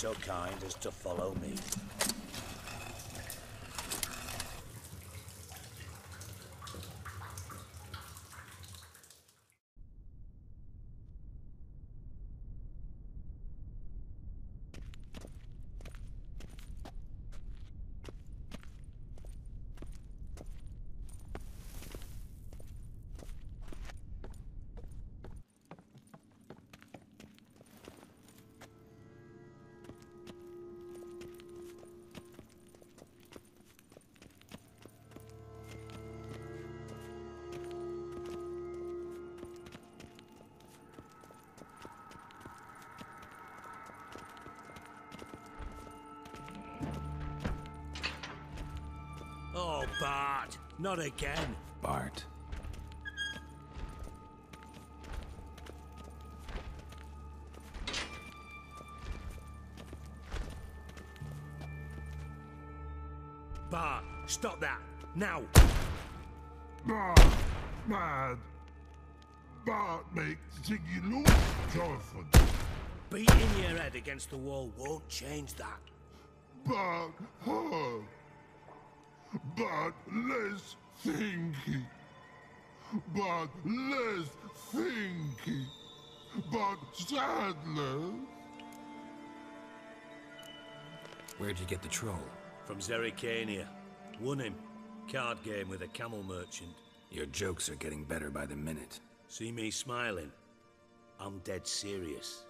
so kind as to follow me. Oh, Bart, not again. Bart. Bart, stop that, now! Bart, mad. Bart make Ziggy look joyful. Beating your head against the wall won't change that. Bart hard. But less thinky. But less thinky. But sadler. Where'd you get the troll? From Zerrikania. Won him. Card game with a camel merchant. Your jokes are getting better by the minute. See me smiling? I'm dead serious.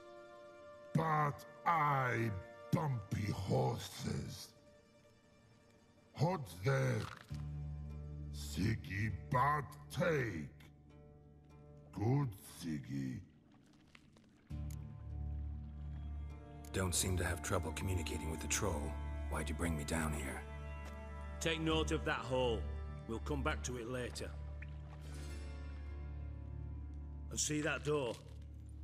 But I bumpy horses. Hot there. Siggy Bart take. Good Siggy. Don't seem to have trouble communicating with the troll. Why'd you bring me down here? Take note of that hole. We'll come back to it later. And see that door?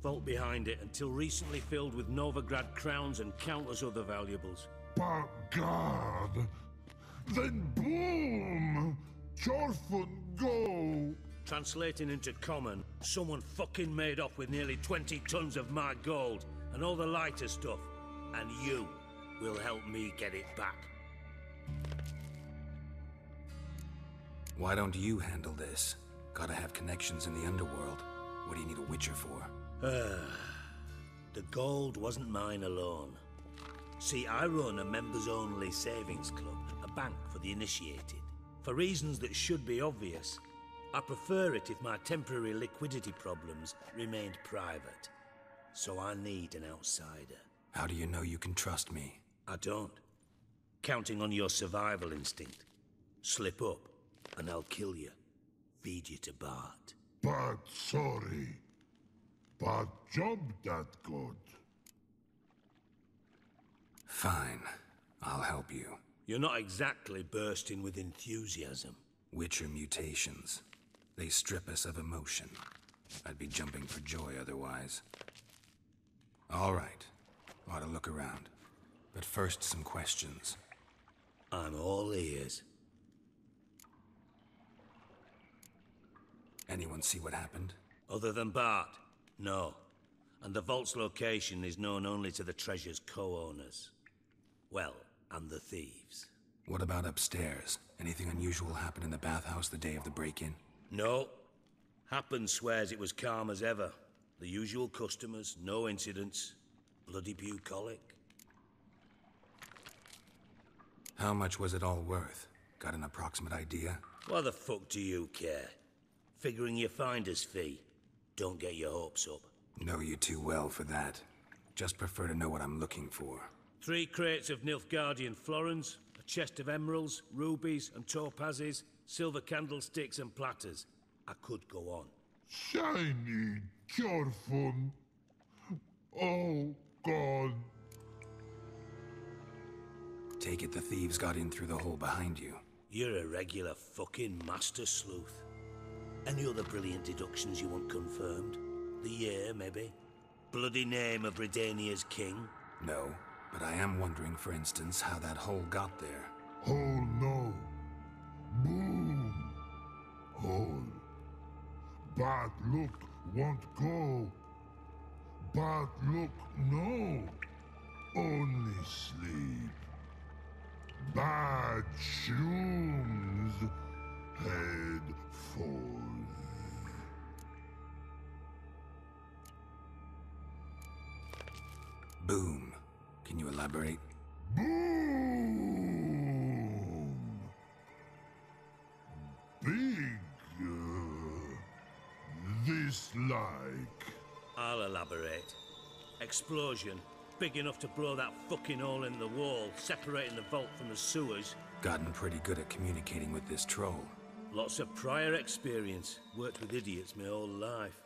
Vault behind it, until recently filled with Novigrad crowns and countless other valuables. But God. Then boom! Chorfun go! Translating into common, someone fucking made off with nearly 20 tons of my gold and all the lighter stuff. And you will help me get it back. Why don't you handle this? Gotta have connections in the underworld. What do you need a witcher for? The gold wasn't mine alone. See, I run a members-only savings club, a bank for the initiated. For reasons that should be obvious, I prefer it if my temporary liquidity problems remained private. So I need an outsider. How do you know you can trust me? I don't. Counting on your survival instinct. Slip up, and I'll kill you. Feed you to Bart. But sorry. But job that good. Fine. I'll help you. You're not exactly bursting with enthusiasm. Witcher mutations. They strip us of emotion. I'd be jumping for joy otherwise. All right. Ought to look around. But first, some questions. I'm all ears. Anyone see what happened? Other than Bart? No. And the vault's location is known only to the treasure's co-owners. Well, and the thieves. What about upstairs? Anything unusual happen in the bathhouse the day of the break-in? No. Happen swears it was calm as ever. The usual customers, no incidents. Bloody bucolic. How much was it all worth? Got an approximate idea? Why the fuck do you care? Figuring your finder's fee. Don't get your hopes up. Know you too well for that. Just prefer to know what I'm looking for. 3 crates of Nilfgaardian florins, a chest of emeralds, rubies and topazes, silver candlesticks and platters. I could go on. Shiny Chorfun. Oh, God. Take it the thieves got in through the hole behind you. You're a regular fucking master sleuth. Any other brilliant deductions you want confirmed? The year, maybe? Bloody name of Redania's king? No, but I am wondering, for instance, how that hole got there. Hole no. Boom. Hole. Bad look won't go. Bad look no. only sleep. Bad shrooms head foes. Boom. Can you elaborate? Boom! Big, this like. I'll elaborate. Explosion. Big enough to blow that fucking hole in the wall, separating the vault from the sewers. Gotten pretty good at communicating with this troll. Lots of prior experience. Worked with idiots my whole life.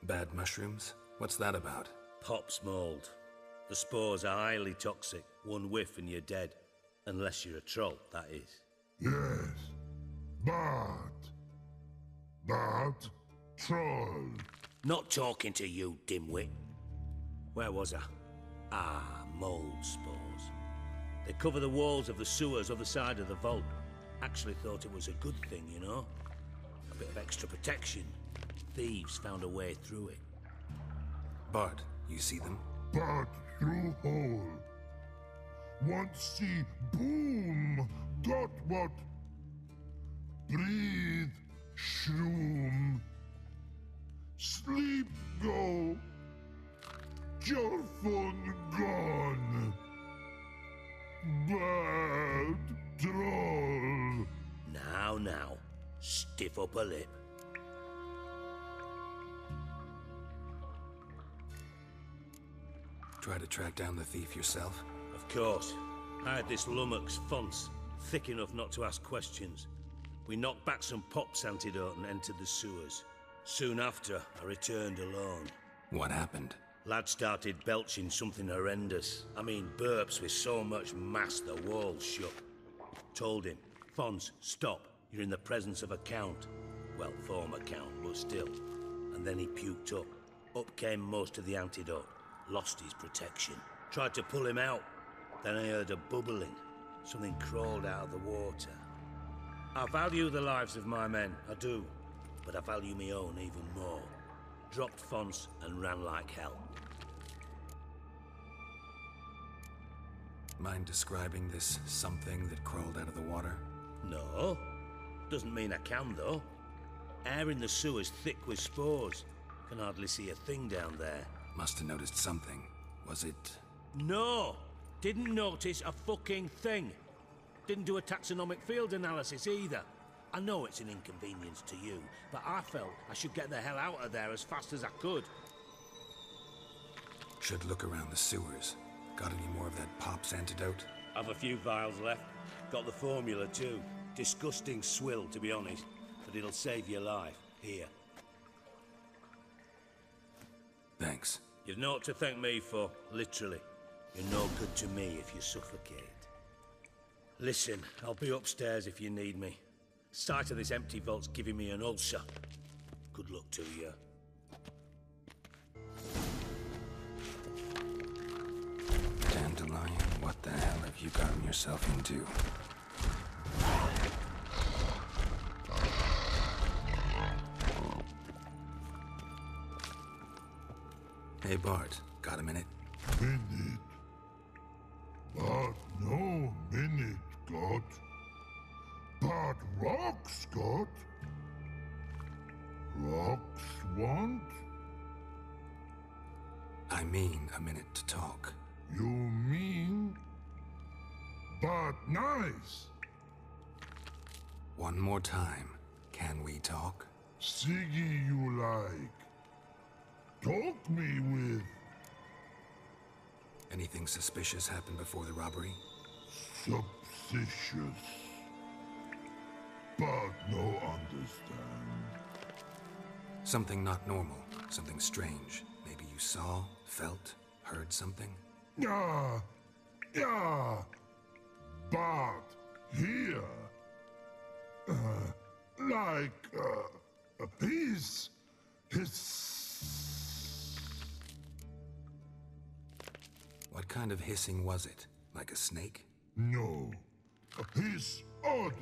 Bad mushrooms? What's that about? Pops mold. The spores are highly toxic. One whiff and you're dead. Unless you're a troll, that is. Yes. But troll. Not talking to you, dimwit. Where was I? Ah, mold spores. They cover the walls of the sewers other side of the vault. Actually thought it was a good thing, you know? A bit of extra protection. Thieves found a way through it. Bart, you see them? But through hole. Want see boom. Got what? Breathe. Shroom. Sleep go. Your phone gone. Bad troll. Now. Stiff upper lip. Try to track down the thief yourself? Of course. I had this lummox Fonce, thick enough not to ask questions. We knocked back some Pop's antidote and entered the sewers. Soon after, I returned alone. What happened? Lad started belching something horrendous. I mean, burps with so much mass the walls shook. Told him, Fonce, stop. You're in the presence of a count. Well, former count, but still. And then he puked up. Up came most of the antidote. Lost his protection. Tried to pull him out. Then I heard a bubbling. Something crawled out of the water. I value the lives of my men, I do. But I value my own even more. Dropped Fonce and ran like hell. Mind describing this something that crawled out of the water? No. Doesn't mean I can, though. Air in the sewer's thick with spores. Can hardly see a thing down there. Must have noticed something. Was it... No! Didn't notice a fucking thing. Didn't do a taxonomic field analysis either. I know it's an inconvenience to you, but I felt I should get the hell out of there as fast as I could. Should look around the sewers. Got any more of that Pop's antidote? I've a few vials left. Got the formula too. Disgusting swill, to be honest. But it'll save your life. Here. Thanks. You've naught to thank me for, literally. You're no good to me if you suffocate. Listen, I'll be upstairs if you need me. Sight of this empty vault's giving me an ulcer. Good luck to you. Dandelion, what the hell have you gotten yourself into? Hey Bart, got a minute? Minute. But no minute got. But rocks got. Rocks want? I mean a minute to talk. You mean? But nice. One more time. Can we talk? Siggy you like. Talk me with. Anything suspicious happened before the robbery? Suspicious. But no understand. Something not normal. Something strange. Maybe you saw, felt, heard something? Yeah. But here. His. What kind of hissing was it? Like a snake? No. His order.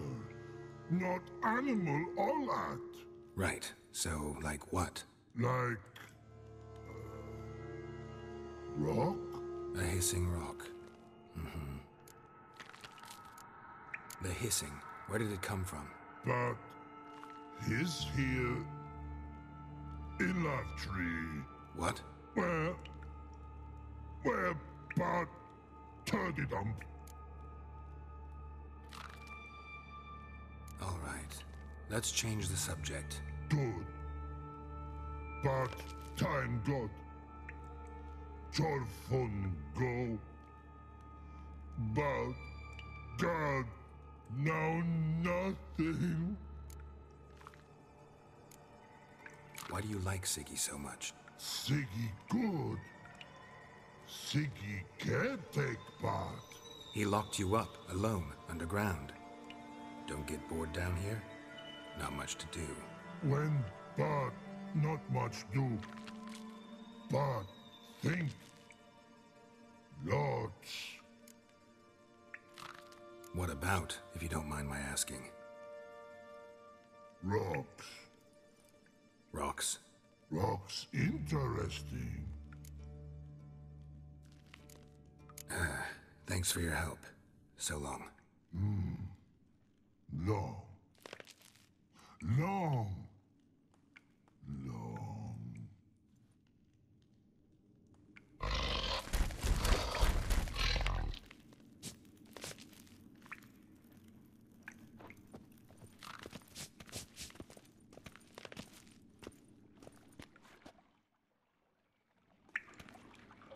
Not animal all that. Right. So, like what? Like. Rock? A hissing rock. The hissing, where did it come from? But he's here in Love Tree. What? Where Bart Turkey Dump. All right, let's change the subject. Good. But time God. Torfun go. But God now nothing. Why do you like Siggy so much? Siggy good. Siggy can't take part. He locked you up, alone, underground. Don't get bored down here? Not much to do. When Bart not much do. Bart think. Lots. What about, if you don't mind my asking? Rocks. Rocks? Rocks interesting. Thanks for your help. So long. Long. Long. Long.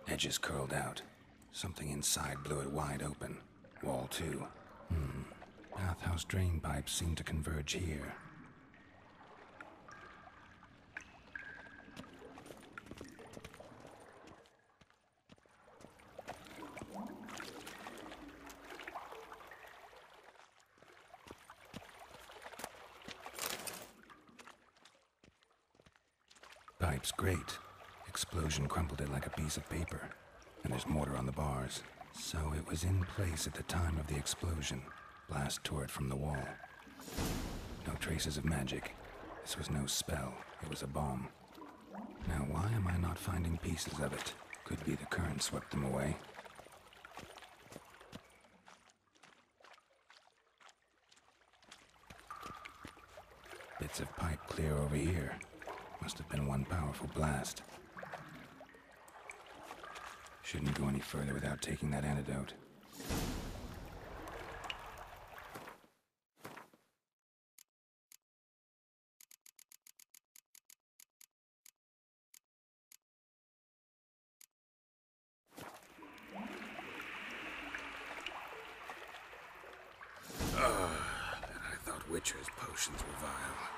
Edges curled out. Something inside blew it wide open. Wall too. Bathhouse drain pipes seem to converge here. Pipe's great. Explosion crumpled it like a piece of paper. And there's mortar on the bars. So it was in place at the time of the explosion. Blast tore it from the wall. No traces of magic. This was no spell. It was a bomb. Now why am I not finding pieces of it? Could be the current swept them away. Bits of pipe clear over here. Must have been one powerful blast. Shouldn't go any further without taking that antidote. I thought Witcher's potions were vile.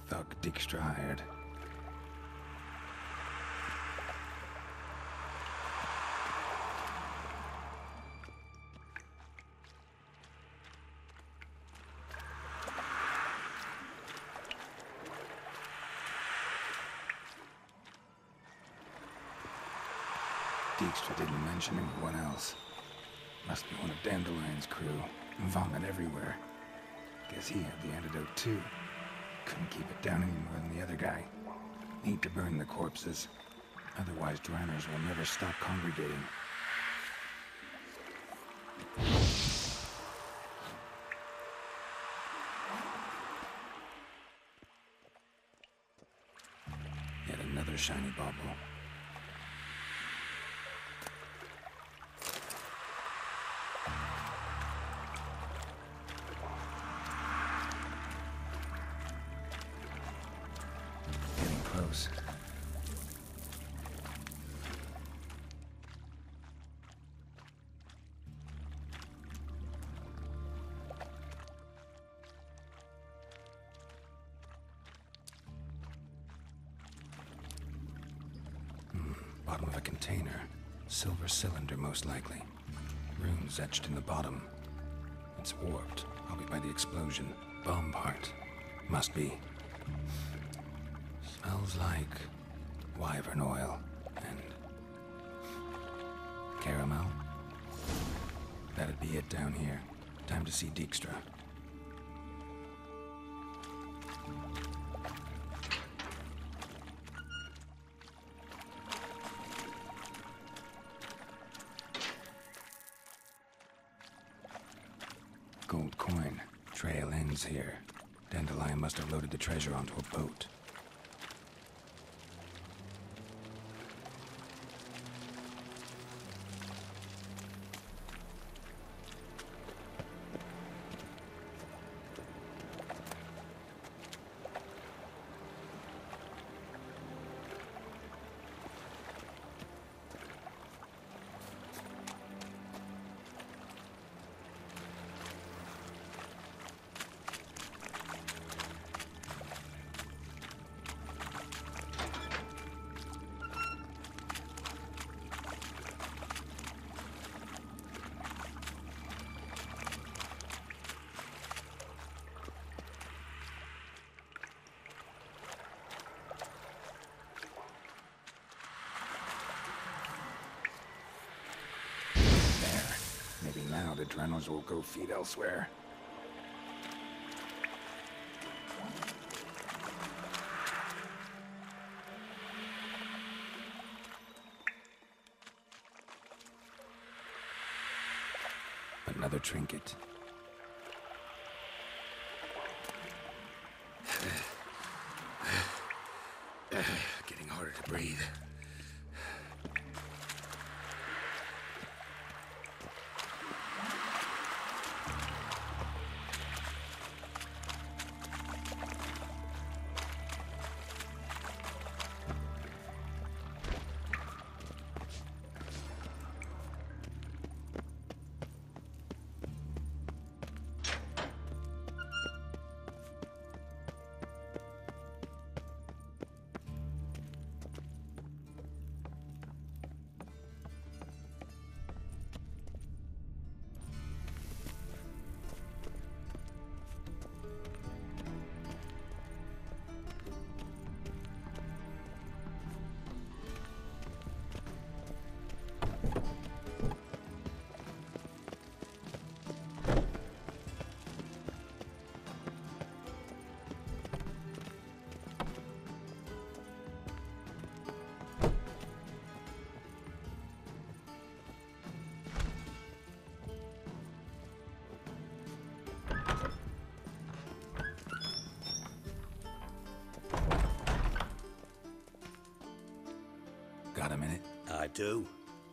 thug Dijkstra hired. Dijkstra didn't mention anyone else. Must be one of Dandelion's crew. Vomit everywhere. Guess he had the antidote too. Couldn't keep it down any more than the other guy. Need to burn the corpses. Otherwise, Dranners will never stop congregating. Yet another shiny bauble. Getting close. Bottom of a container. Silver cylinder, most likely. Runes etched in the bottom. It's warped, probably by the explosion. Bomb part. Must be. Smells like wyvern oil and caramel. That'd be it down here. Time to see Dijkstra. Gold coin. Trail ends here. Dandelion must have loaded the treasure onto a boat. Now the Dranners will go feed elsewhere. Another trinket. Getting harder to breathe. Got a minute? I do.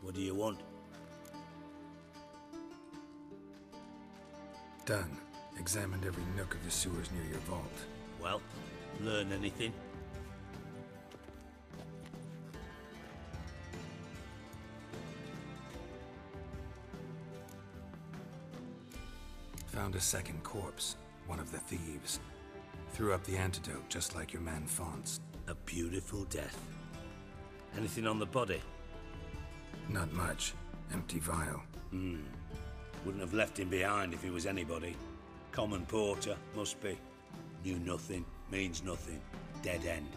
What do you want? Done. Examined every nook of the sewers near your vault. Well, learn anything? Found a second corpse. One of the thieves. Threw up the antidote, just like your man Fonz. A beautiful death. Anything on the body? Not much. Empty vial. Wouldn't have left him behind if he was anybody. Common porter, must be. Knew nothing, means nothing. Dead end.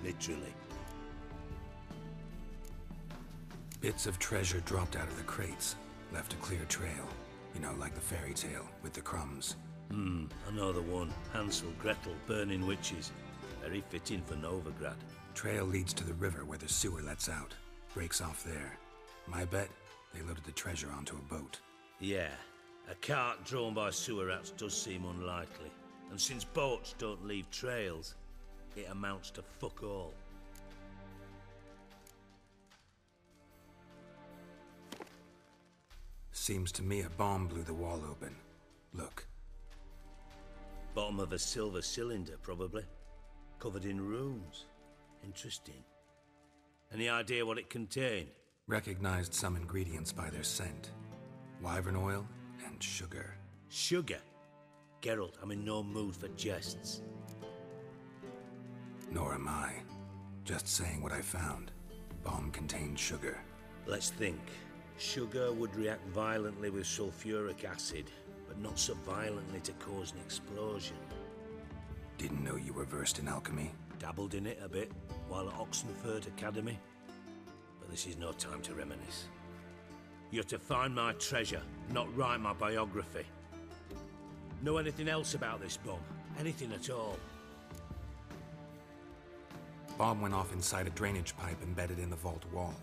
Literally. Bits of treasure dropped out of the crates. Left a clear trail. You know, like the fairy tale, with the crumbs. I know the one. Hansel, Gretel, burning witches. Very fitting for Novigrad. Trail leads to the river where the sewer lets out. Breaks off there. My bet, they loaded the treasure onto a boat. Yeah, a cart drawn by sewer rats does seem unlikely. And since boats don't leave trails, it amounts to fuck all. Seems to me a bomb blew the wall open. Look. Bottom of a silver cylinder, probably. Covered in runes. Interesting. Any idea what it contained? Recognized some ingredients by their scent. Wyvern oil and sugar. Sugar? Geralt, I'm in no mood for jests. Nor am I. Just saying what I found. Bomb contained sugar. Let's think. Sugar would react violently with sulfuric acid, but not so violently to cause an explosion. Didn't know you were versed in alchemy. Dabbled in it a bit while at Oxenford Academy. But this is no time to reminisce. You're to find my treasure, not write my biography. Know anything else about this bomb? Anything at all? Bomb went off inside a drainage pipe embedded in the vault wall.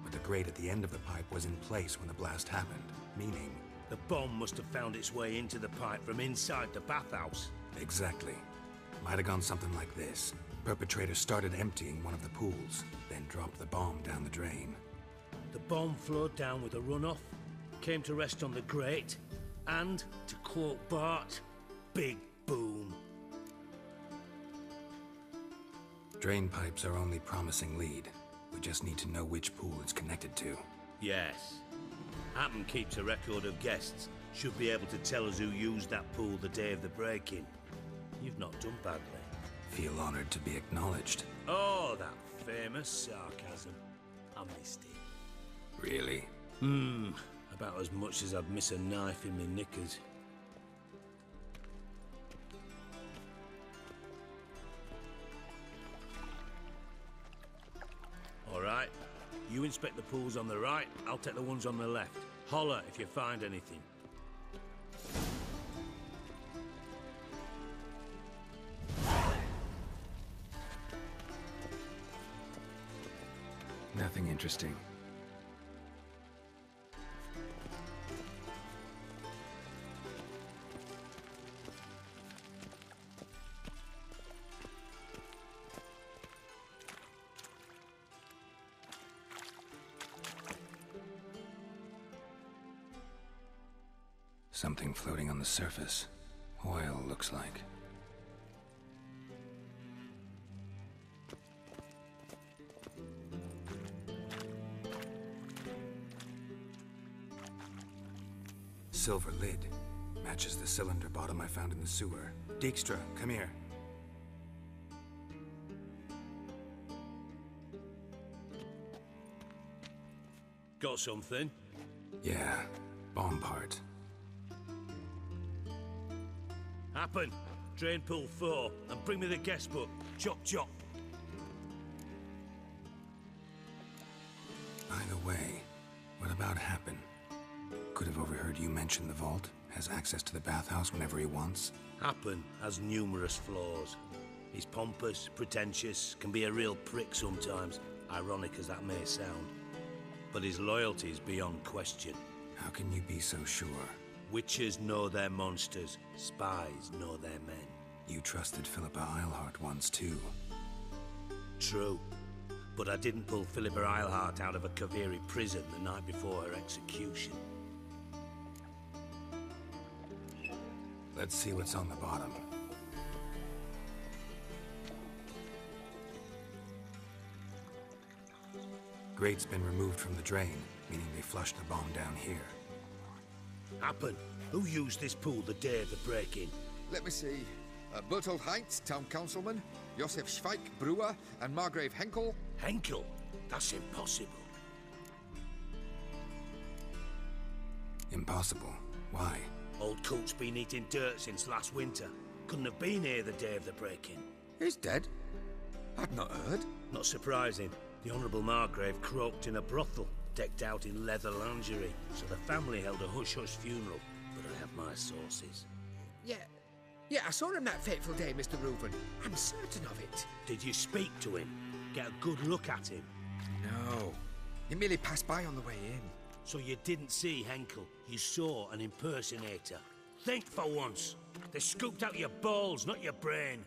But the grate at the end of the pipe was in place when the blast happened, meaning... The bomb must have found its way into the pipe from inside the bathhouse. Exactly. Might have gone something like this. Perpetrator started emptying one of the pools, then dropped the bomb down the drain. The bomb flowed down with a runoff, came to rest on the grate, and, to quote Bart, big boom. Drain pipes are only promising lead. We just need to know which pool it's connected to. Yes. Happen keeps a record of guests. Should be able to tell us who used that pool the day of the break-in. You've not done badly. Feel honored to be acknowledged. Oh, that famous sarcasm. I missed it. Really? About as much as I'd miss a knife in my knickers. All right. You inspect the pools on the right, I'll take the ones on the left. Holler if you find anything. Nothing interesting. Something floating on the surface. Oil, looks like. Silver lid. Matches the cylinder bottom I found in the sewer. Dijkstra, come here. Got something? Yeah, bomb part. Happen. Drain pool 4, and bring me the guest book. Chop chop. Either way, what about Happen? Could have overheard you mention the vault. Has access to the bathhouse whenever he wants. Happen has numerous flaws. He's pompous, pretentious, can be a real prick sometimes, ironic as that may sound. But his loyalty is beyond question. How can you be so sure? Witches know their monsters, spies know their men. You trusted Philippa Eilhart once too. True. But I didn't pull Philippa Eilhart out of a Kaviri prison the night before her execution. Let's see what's on the bottom. Grate's been removed from the drain, meaning they flushed the bomb down here. Happen. Who used this pool the day of the break-in? Let me see. Bertold Heinz, town councilman, Josef Schweik, brewer, and Margrave Henkel. Henkel? That's impossible. Impossible. Why? Old Coot's been eating dirt since last winter. Couldn't have been here the day of the break-in. He's dead? I'd not heard. Not surprising. The Honourable Margrave croaked in a brothel, decked out in leather lingerie, so the family held a hush-hush funeral. But I have my sources. Yeah, I saw him that fateful day, Mr. Reuben. I'm certain of it. Did you speak to him? Get a good look at him? No. He merely passed by on the way in. So you didn't see Henkel, you saw an impersonator. Think for once. They scooped out your balls, not your brain.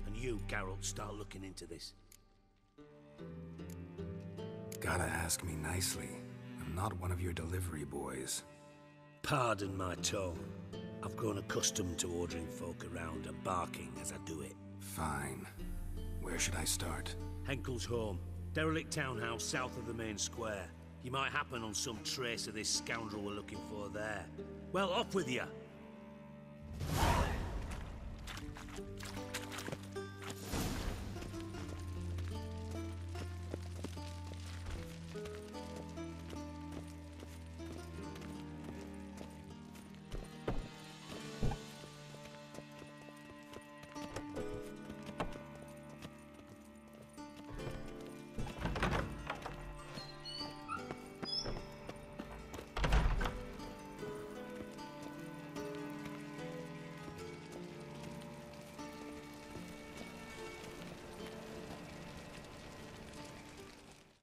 And you, Geralt, start looking into this. Gotta ask me nicely. I'm not one of your delivery boys. Pardon my tone. I've grown accustomed to ordering folk around and barking as I do it. Fine. Where should I start? Henkel's home. Derelict townhouse south of the main square. You might happen on some trace of this scoundrel we're looking for there. Well, off with you!